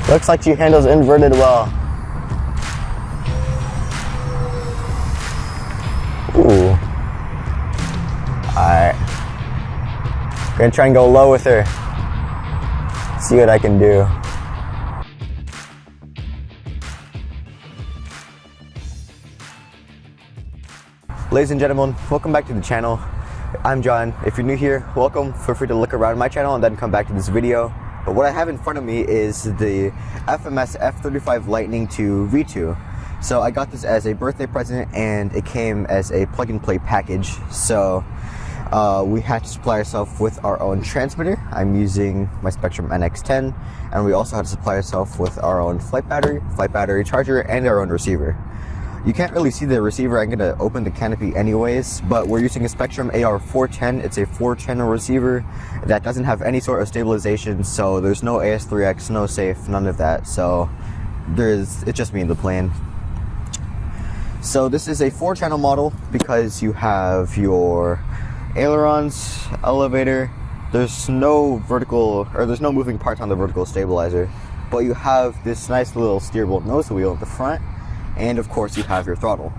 Looks like she handles inverted well. Ooh. Alright. Gonna try and go low with her. See what I can do. Ladies and gentlemen, welcome back to the channel. I'm John. If you're new here, welcome. Feel free to look around my channel and then come back to this video. But what I have in front of me is the FMS F-35 Lightning II V2. So I got this as a birthday present and it came as a plug-and-play package. So we had to supply ourselves with our own transmitter. I'm using my Spektrum NX10, and we also had to supply ourselves with our own flight battery charger, and our own receiver. You can't really see the receiver. I'm gonna open the canopy anyways, but we're using a Spektrum AR410. It's a 4-channel receiver that doesn't have any sort of stabilization, so there's no AS3X, no safe, none of that. So it's just me in the plane. So this is a 4-channel model because you have your ailerons, elevator. There's no moving parts on the vertical stabilizer, but you have this nice little steerable nose wheel at the front. And of course you have your throttle.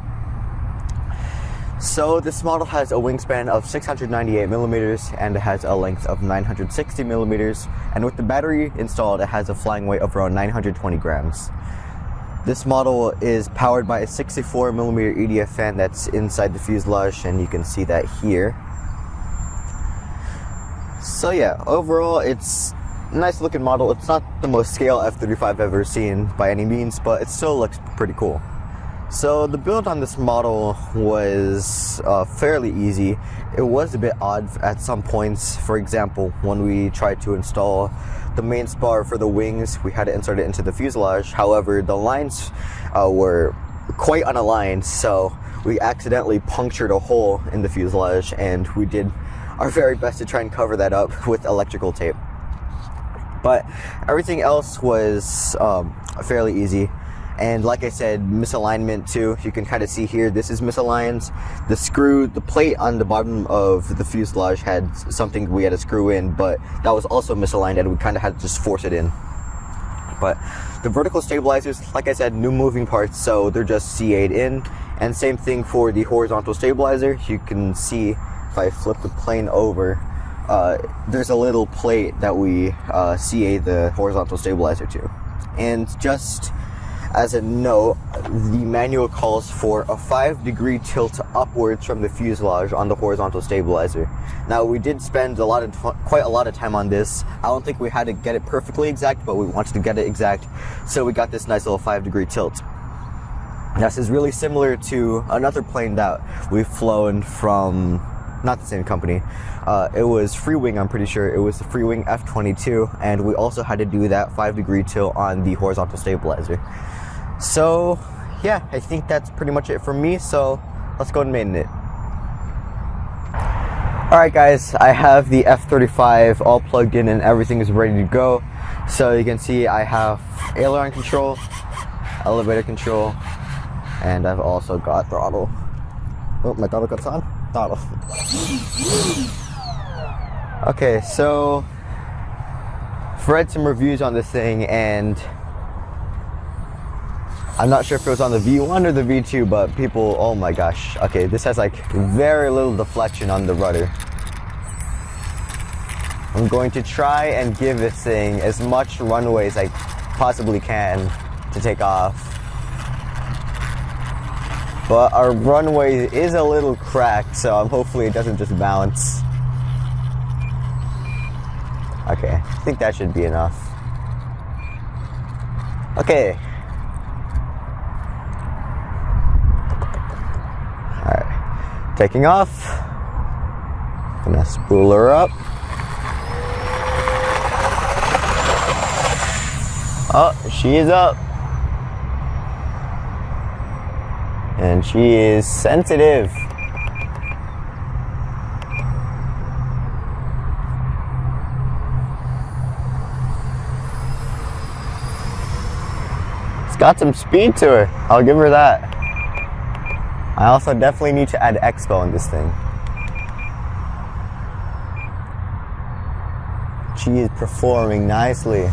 So this model has a wingspan of 698 millimeters and it has a length of 960 millimeters. And with the battery installed, it has a flying weight of around 920 grams. This model is powered by a 64 millimeter EDF fan that's inside the fuselage, and you can see that here. So yeah, overall it's a nice looking model. It's not the most scale F-35 I've ever seen by any means, but it still looks pretty cool. So the build on this model was fairly easy. It was a bit odd at some points. For example, when we tried to install the main spar for the wings, we had to insert it into the fuselage. However, the lines were quite unaligned, so we accidentally punctured a hole in the fuselage, and we did our very best to try and cover that up with electrical tape. But everything else was fairly easy. And like I said, misalignment too. You can kind of see here, this is misaligned. The plate on the bottom of the fuselage had something we had to screw in, but that was also misaligned and we kind of had to just force it in. But the vertical stabilizers, like I said, new moving parts, so they're just CA'd in. And same thing for the horizontal stabilizer. You can see if I flip the plane over, there's a little plate that we CA the horizontal stabilizer to. And just as a note, the manual calls for a 5-degree tilt upwards from the fuselage on the horizontal stabilizer. Now we did spend quite a lot of time on this. I don't think we had to get it perfectly exact, but we wanted to get it exact, so we got this nice little 5-degree tilt. This is really similar to another plane that we've flown from, not the same company. It was Freewing, I'm pretty sure. It was the Freewing F-22, and we also had to do that 5-degree tilt on the horizontal stabilizer. So yeah, I think that's pretty much it for me, so let's go and maiden it. Alright guys, I have the F-35 all plugged in and everything is ready to go. So you can see I have aileron control, elevator control, and I've also got throttle. Oh, my throttle cuts on? Throttle. Okay, so I've read some reviews on this thing, and I'm not sure if it was on the V1 or the V2, but people, oh my gosh. Okay, this has like very little deflection on the rudder. I'm going to try and give this thing as much runway as I possibly can to take off. But our runway is a little cracked, so hopefully it doesn't just bounce. Okay, I think that should be enough. Okay. Alright, taking off. Gonna spool her up. Oh, she is up. And she is sensitive. It's got some speed to her. I'll give her that. I also definitely need to add expo in this thing. She is performing nicely.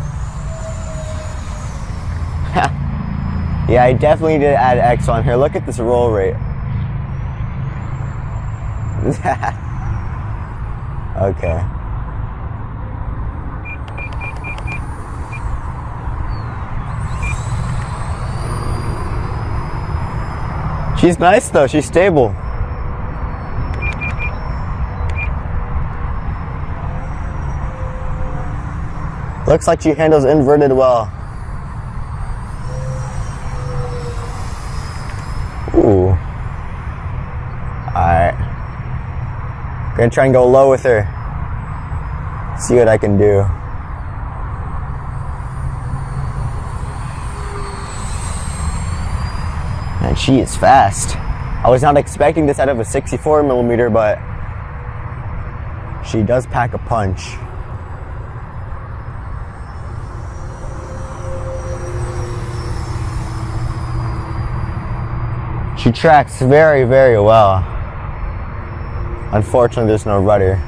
Yeah, I definitely did add X on here. Look at this roll rate. Okay. She's nice though, she's stable. Looks like she handles inverted well. Ooh. Alright. Gonna try and go low with her. See what I can do. And she is fast. I was not expecting this out of a 64mm, but she does pack a punch. She tracks very, very well. Unfortunately, there's no rudder.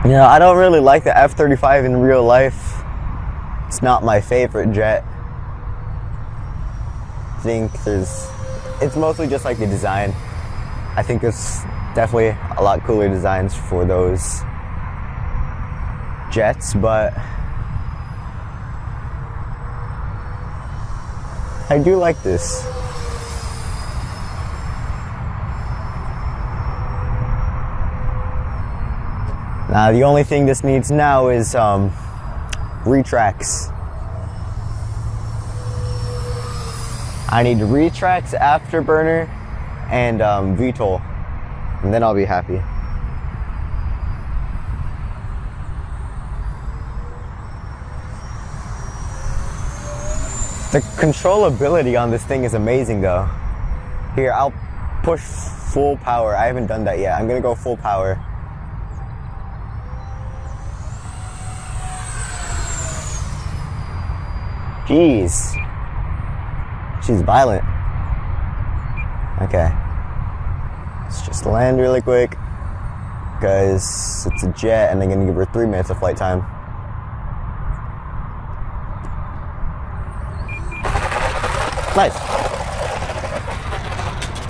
You know, I don't really like the F-35 in real life. It's not my favorite jet. I think it's mostly just like the design. I think there's definitely a lot cooler designs for those jets, but I do like this. Now the only thing this needs now is retracts. I need retracts, afterburner, and VTOL, and then I'll be happy. The controllability on this thing is amazing though. Here, I'll push full power. I haven't done that yet. I'm gonna go full power. Jeez. She's violent. Okay. Let's just land really quick, because it's a jet and I'm gonna give her 3 minutes of flight time. Nice.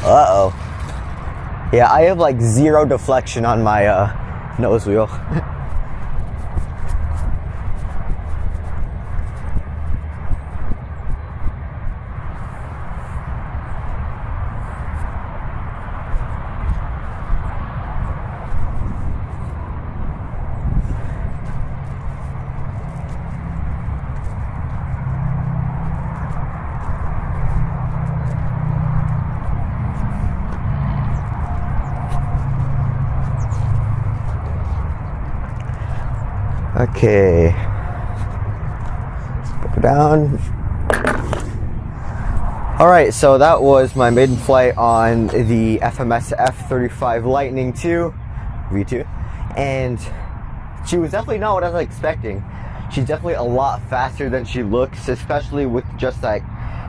Uh-oh. Yeah, I have like 0 deflection on my nose wheel. Okay, let's go down. Alright, so that was my maiden flight on the FMS F-35 Lightning II V2, and she was definitely not what I was expecting. She's definitely a lot faster than she looks, especially with just like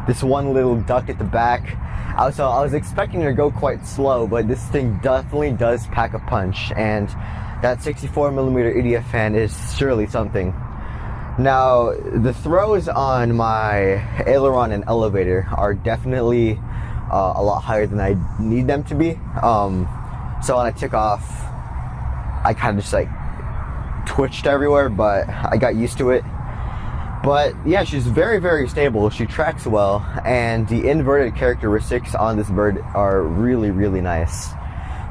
this one little duck at the back. Also, I was expecting her to go quite slow, but this thing definitely does pack a punch, and that 64mm EDF fan is surely something. Now, the throws on my aileron and elevator are definitely a lot higher than I need them to be. So when I took off, I kind of just like twitched everywhere, but I got used to it. But yeah, she's very, very stable. She tracks well, and the inverted characteristics on this bird are really, really nice.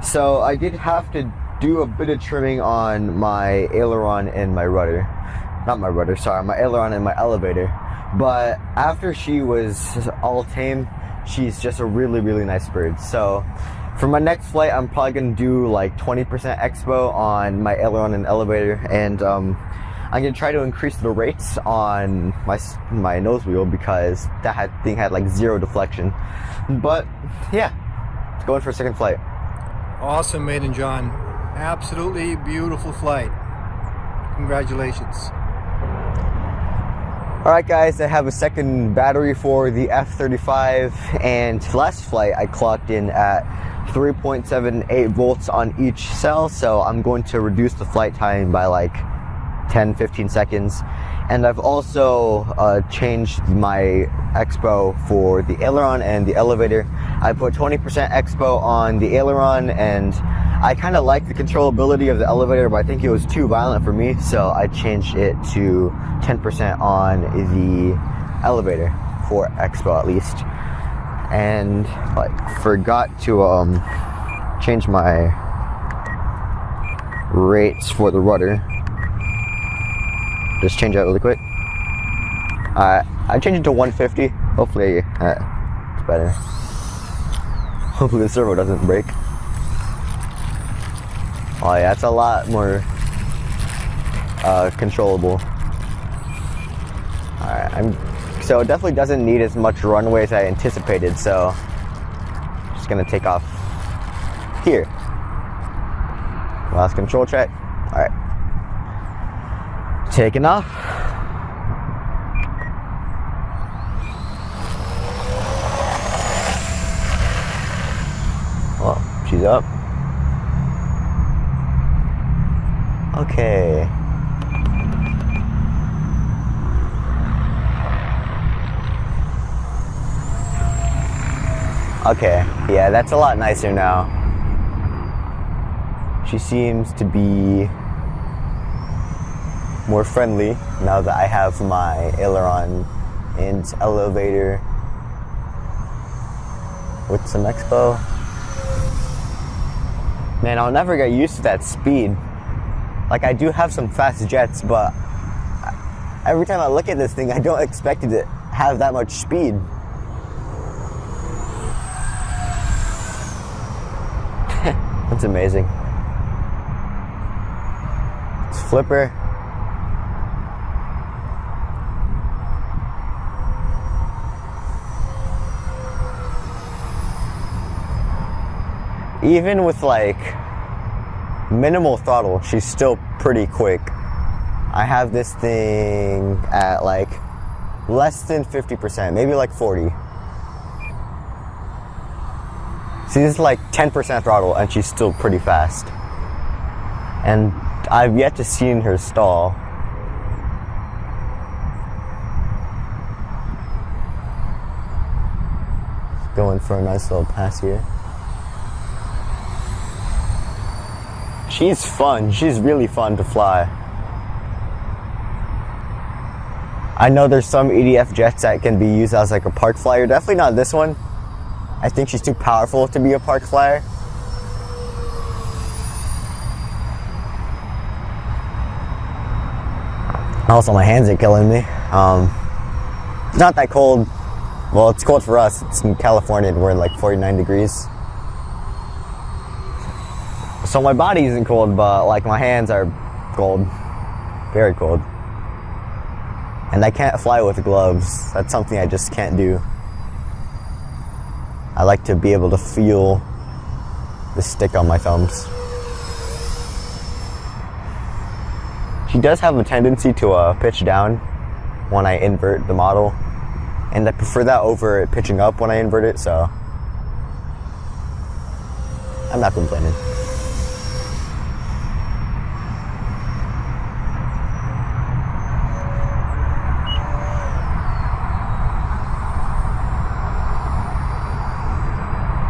So I did have to do a bit of trimming on my aileron and my rudder. Not my rudder, sorry, my aileron and my elevator. But after she was all tame, she's just a really, really nice bird. So for my next flight, I'm probably gonna do like 20% expo on my aileron and elevator, and I'm gonna try to increase the rates on my nose wheel, because that thing had like 0 deflection. But yeah, it's going for a second flight. Awesome, Maiden John. Absolutely beautiful flight. Congratulations. Alright guys, I have a second battery for the F-35, and last flight I clocked in at 3.78 volts on each cell, so I'm going to reduce the flight time by like 10-15 seconds. And I've also changed my expo for the aileron and the elevator. I put 20% expo on the aileron, and I kind of like the controllability of the elevator, but I think it was too violent for me, so I changed it to 10% on the elevator for expo at least. And like forgot to change my rates for the rudder. Just change that really quick. I changed it to 150. Hopefully it's better. Hopefully the servo doesn't break. Oh yeah, it's a lot more controllable. Alright, so it definitely doesn't need as much runway as I anticipated, so I'm just gonna take off here. Last control check. Alright. Taking off. Oh, she's up. Okay. Okay, yeah, that's a lot nicer now. She seems to be more friendly now that I have my aileron and elevator with some expo. Man, I'll never get used to that speed. Like, I do have some fast jets, but every time I look at this thing, I don't expect it to have that much speed. That's amazing. It's flipper. Even with like minimal throttle, she's still pretty quick. I have this thing at like less than 50%, maybe like 40. She's like 10% throttle and she's still pretty fast. And I've yet to see her stall. Going for a nice little pass here. She's fun. She's really fun to fly. I know there's some EDF jets that can be used as like a park flyer. Definitely not this one. I think she's too powerful to be a park flyer. Also, my hands are killing me. It's not that cold. Well, it's cold for us. It's in California and we're in like 49 degrees. So my body isn't cold, but like my hands are cold. Very cold. And I can't fly with gloves. That's something I just can't do. I like to be able to feel the stick on my thumbs. She does have a tendency to pitch down when I invert the model. And I prefer that over it pitching up when I invert it, so I'm not complaining.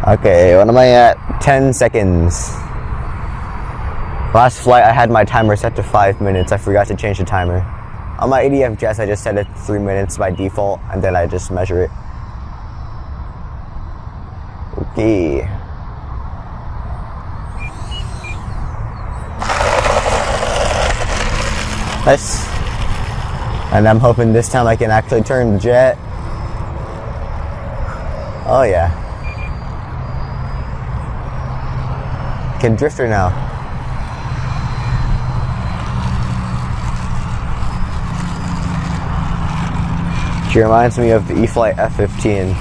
Okay, what am I at? 10 seconds. Last flight I had my timer set to 5 minutes. I forgot to change the timer. On my EDF jets I just set it to 3 minutes by default and then I just measure it. Okay. Nice. And I'm hoping this time I can actually turn the jet. Oh yeah. Can drift her now. She reminds me of the E-Flight F-15.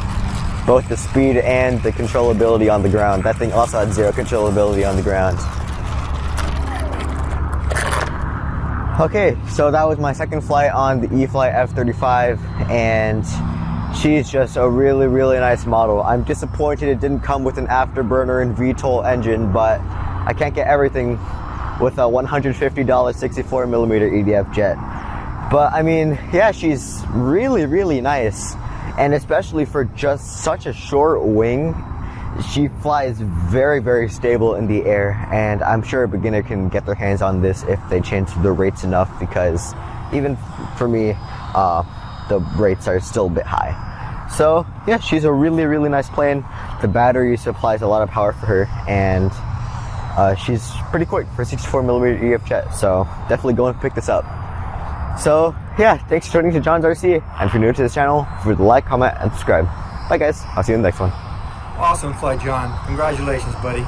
Both the speed and the controllability on the ground. That thing also had zero controllability on the ground. Okay, so that was my second flight on the E-Flight F-35, and she's just a really, really nice model. I'm disappointed it didn't come with an afterburner and VTOL engine, but I can't get everything with a $150 64mm EDF jet. But I mean, yeah, she's really, really nice. And especially for just such a short wing, she flies very, very stable in the air. And I'm sure a beginner can get their hands on this if they change the rates enough, because even for me, the rates are still a bit high. So yeah, she's a really, really nice plane. The battery supplies a lot of power for her, and she's pretty quick for a 64mm EDF jet. So definitely go and pick this up. So yeah, thanks for tuning to John's RC, and if you're new to this channel, feel free to like, comment, and subscribe. Bye guys, I'll see you in the next one. Awesome flight, John. Congratulations, buddy.